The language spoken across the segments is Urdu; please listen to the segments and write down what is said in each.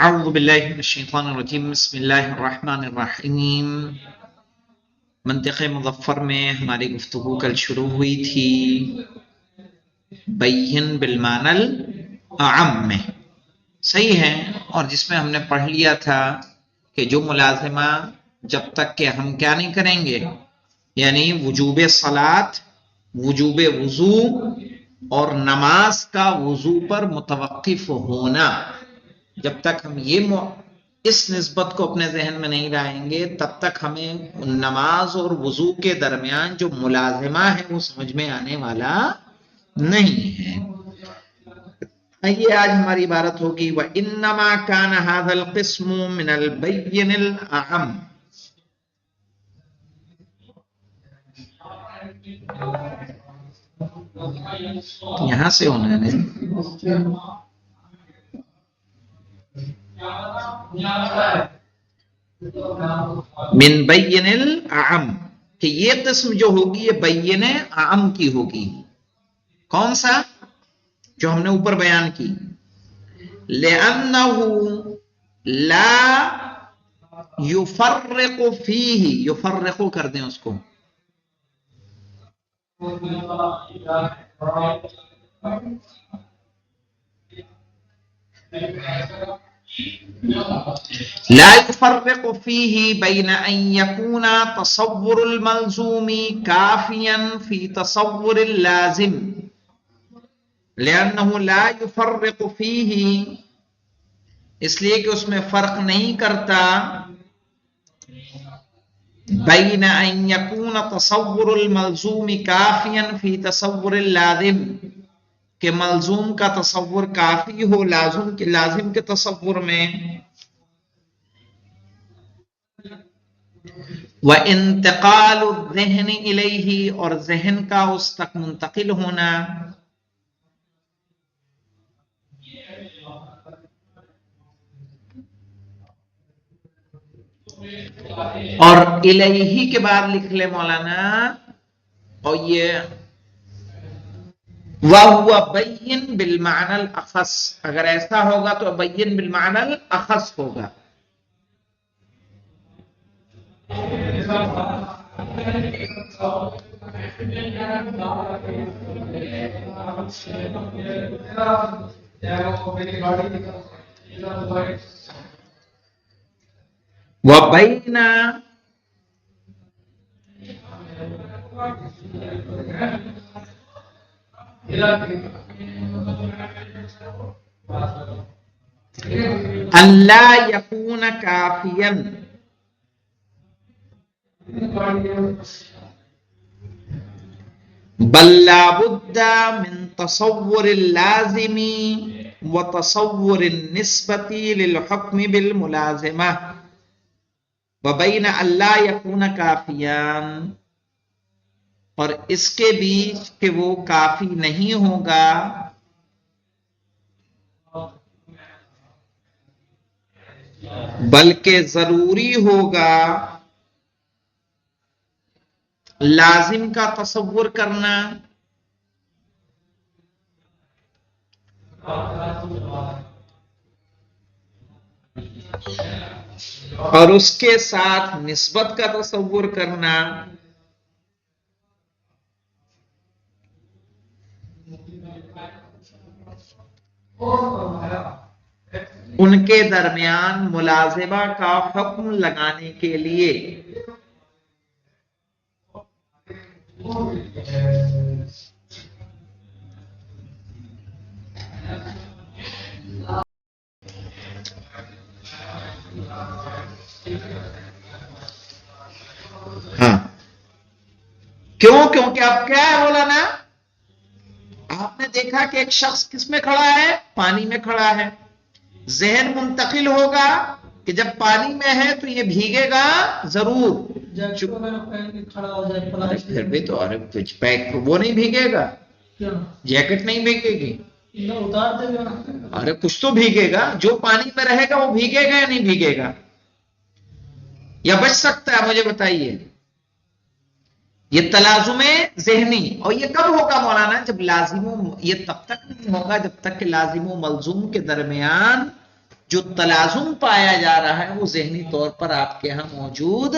اعوذ باللہ من الشیطان الرجیم بسم اللہ الرحمن الرحیم۔ منطق مظفر میں ہماری گفتگو کل شروع ہوئی تھی بین بالمعنی الاعم میں، صحیح ہے، اور جس میں ہم نے پڑھ لیا تھا کہ جو ملازمہ جب تک کہ ہم کیا نہیں کریں گے، یعنی وجوب صلاۃ، وجوب وضو اور نماز کا وضو پر متوقف ہونا، جب تک ہم اس نسبت کو اپنے ذہن میں نہیں لائیں گے تب تک ہمیں نماز اور وضو کے درمیان جو ملازمہ ہے وہ سمجھ میں آنے والا نہیں ہے۔ یہ آج ہماری عبارت ہوگی وَإِنَّمَا كَانَ هَذَا الْقِسْمُ مِنَ الْبَيِّنِ الْأَعَمِّ۔ یہاں سے ہونا ہے من بین الاعم، کہ یہ قسم جو ہوگی یہ بین اعم کی ہوگی۔ کون سا؟ جو ہم نے اوپر بیان کی، لِأَنَّهُ لا يفرق فیہ، یفرق کر دیں اس کو، لا يفرق فيه بين أن يكون تصور الملزوم كافيا في تصور اللازم، لأنه لا يفرق فيه، اس لیے کہ اس میں فرق نہیں کرتا، بين أن يكون تصور الملزوم كافيا في تصور اللازم، کہ ملزوم کا تصور کافی ہو لازم کے تصور میں، وَانتقال الذہن الیہ، اور ذہن کا اس تک منتقل ہونا، اور الیہ کے بعد لکھ لے مولانا، اور یہ وَهُوَ بَيِّن بِالْمَعْنَى الْأَخَص، اگر ایسا ہوگا تو بَيِّن بِالْمَعْنَى الْأَخَص ہوگا۔ وَبَيْنَ أَنْ لَا يَكُونَ كَافِيًا، بل لا بد من تصور اللازم وتصور النسبة للحكم بالملازمة، وبين أن لا يكون كافيا، اور اس کے بیچ کہ وہ کافی نہیں ہوگا، بلکہ ضروری ہوگا لازم کا تصور کرنا، اور اس کے ساتھ نسبت کا تصور کرنا، ان کے درمیان ملازمہ کا حکم لگانے کے لیے۔ ہاں کیوں؟ کیونکہ اب کیا ہے مولانا، آپ نے دیکھا کہ ایک شخص کس میں کھڑا ہے؟ پانی میں کھڑا ہے، ذہن منتقل ہوگا کہ جب پانی میں ہے تو یہ بھیگے گا ضرور، پھر بھی تو وہ نہیں بھیگے گا، جیکٹ نہیں بھیگے گی، ارے کچھ تو بھیگے گا، جو پانی میں رہے گا وہ بھیگے گا یا نہیں بھیگے گا، یا بچ سکتا ہے؟ مجھے بتائیے۔ یہ تلازم ذہنی، اور یہ کب ہوگا مولانا؟ جب لازم، یہ تب تک نہیں ہوگا جب تک کہ لازم و ملزوم کے درمیان جو تلازم پایا جا رہا ہے وہ ذہنی طور پر آپ کے ہاں موجود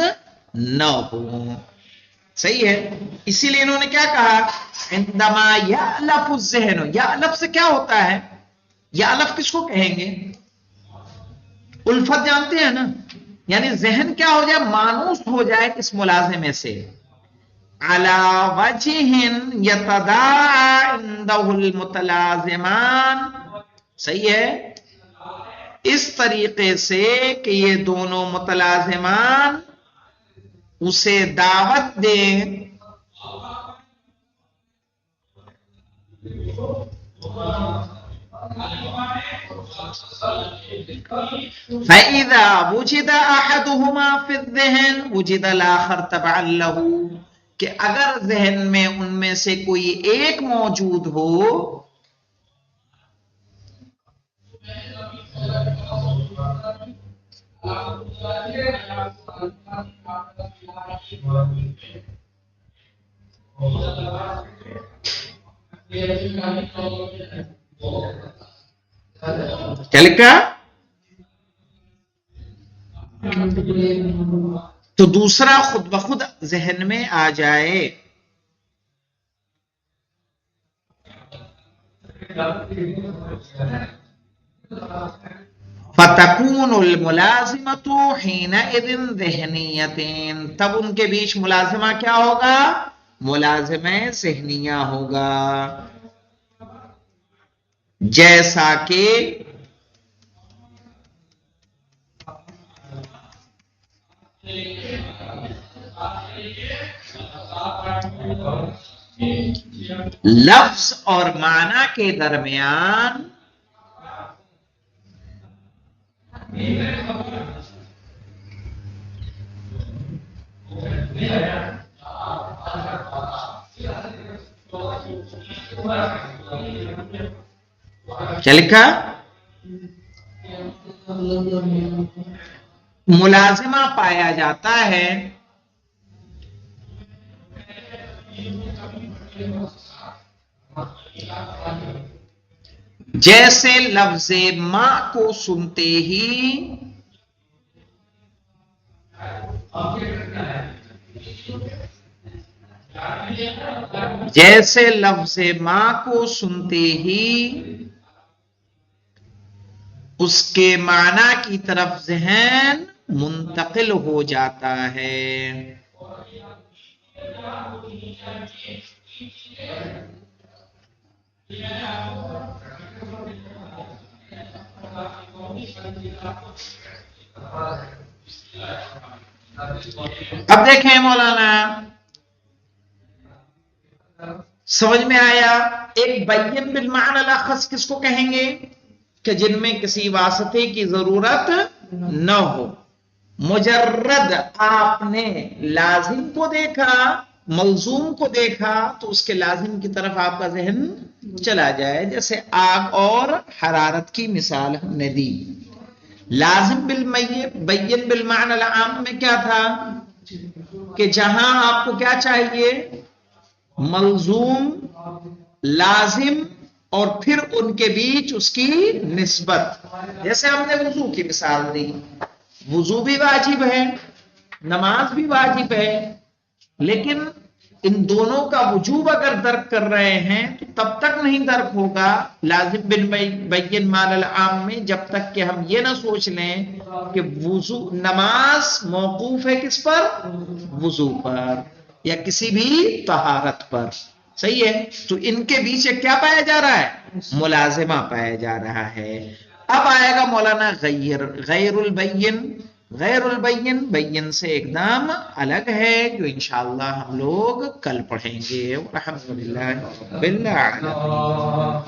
نہ ہو. صحیح ہے. اسی لیے انہوں نے کیا کہا, عندما یألف الذہن. یألف سے کیا ہوتا ہے, یألف کس کو کہیں گے, الفت جانتے ہیں نا, یعنی ذہن کیا ہو جائے, مانوس ہو جائے اس ملازمے سے, علی وجہ یتداعی عنده المتلازمان. صحیح ہے, اس طریقے سے کہ یہ دونوں متلازمان اسے دعوت دیں. فَإِذَا وُجِدَ أَحَدُهُمَا فِي الذِّهْنِ وُجِدَ الْآخَرُ تَبَعًا لَهُ, کہ اگر ذہن میں ان میں سے کوئی ایک موجود ہو کیا لکھا, تو دوسرا خود بخود ذہن میں آ جائے. فَتَكُونُ الْمُلَازِمَةُ حِينَئِذٍ ذِهْنِيَّةٍ, تب ان کے بیچ ملازمہ کیا ہوگا, ملازمہ ذہنیہ ہوگا. جیسا کہ لفظ اور معنی کے درمیان کیا لکھا, ملازمہ پایا جاتا ہے جیسے لفظ ماں کو سنتے ہی جیسے لفظ ماں کو سنتے ہی اس کے معنی کی طرف ذہن منتقل ہو جاتا ہے. اب دیکھیں مولانا, سمجھ میں آیا, ایک بین بالمعنی الاخص کس کو کہیں گے, کہ جن میں کسی واسطے کی ضرورت نہ ہو. مجرد آپ نے لازم کو دیکھا, ملزوم کو دیکھا, تو اس کے لازم کی طرف آپ کا ذہن چلا جائے. جیسے آگ اور حرارت کی مثال ہم نے دی. لازم بین بالمعنی العام میں کیا تھا, کہ جہاں آپ کو کیا چاہیے, ملزوم, لازم اور پھر ان کے بیچ اس کی نسبت. جیسے ہم نے وضو کی مثال دی, وضو بھی واجب ہے, نماز بھی واجب ہے, لیکن ان دونوں کا وجوب اگر درک کر رہے ہیں تو تب تک نہیں درک ہوگا لازم بین مال العام میں, جب تک کہ ہم یہ نہ سوچ لیں کہ وضو, نماز موقوف ہے کس پر, وضو پر یا کسی بھی طہارت پر. صحیح ہے, تو ان کے بیچ کیا پایا جا رہا ہے, ملازمہ پایا جا رہا ہے. اب آئے گا مولانا غیر البین. غیر البین بین سے ایک دم الگ ہے, جو انشاءاللہ ہم لوگ کل پڑھیں گے. الحمدللہ رب العالمین.